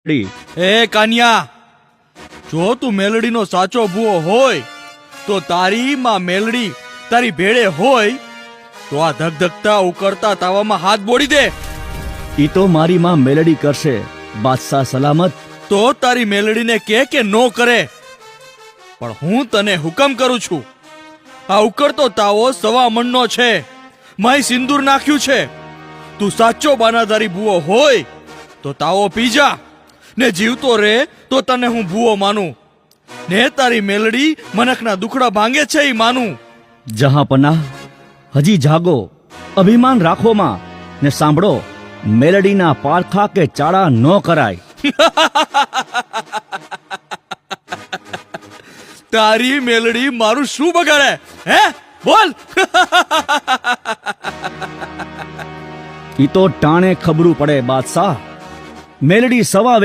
એ કાન્યા, જો તું મેલડીનો સાચો ભૂવો હોય તો તારી માં મેલડી તારી ભેળે હોય તો આ ધગધગતા ઉકળતા તાવામાં હાથ બોળી દે. ઈ તો મારી માં મેલડી કરશે બાદશાહ સલામત. તો તારી મેલડીને કે નો કરે, પણ હું તને હુકમ કરું છું. આ ઉકળતો તાવો 1.25 મણનો છે, માય સિંદૂર નાખ્યું છે. તું સાચો બાનાધારી ભૂવો હોય તો તાવો પી જા, ને જીવતો રે તો તને હું ભૂવો માનું, ને તારી મેલડી મનકના દુખડા ભાંગે છે ઈ માનું. જહાંપનાહ, હજી જાગો, અભિમાન રાખો માં, ને સાંભળો, મેલડીના પારખા કે ચાળા ન કરાય. તારી મેલડી મારું શું બગાડે? હે બોલ. ઈ તો ટાણે ખબરું પડે બાદશાહ. મેલડી સવાવે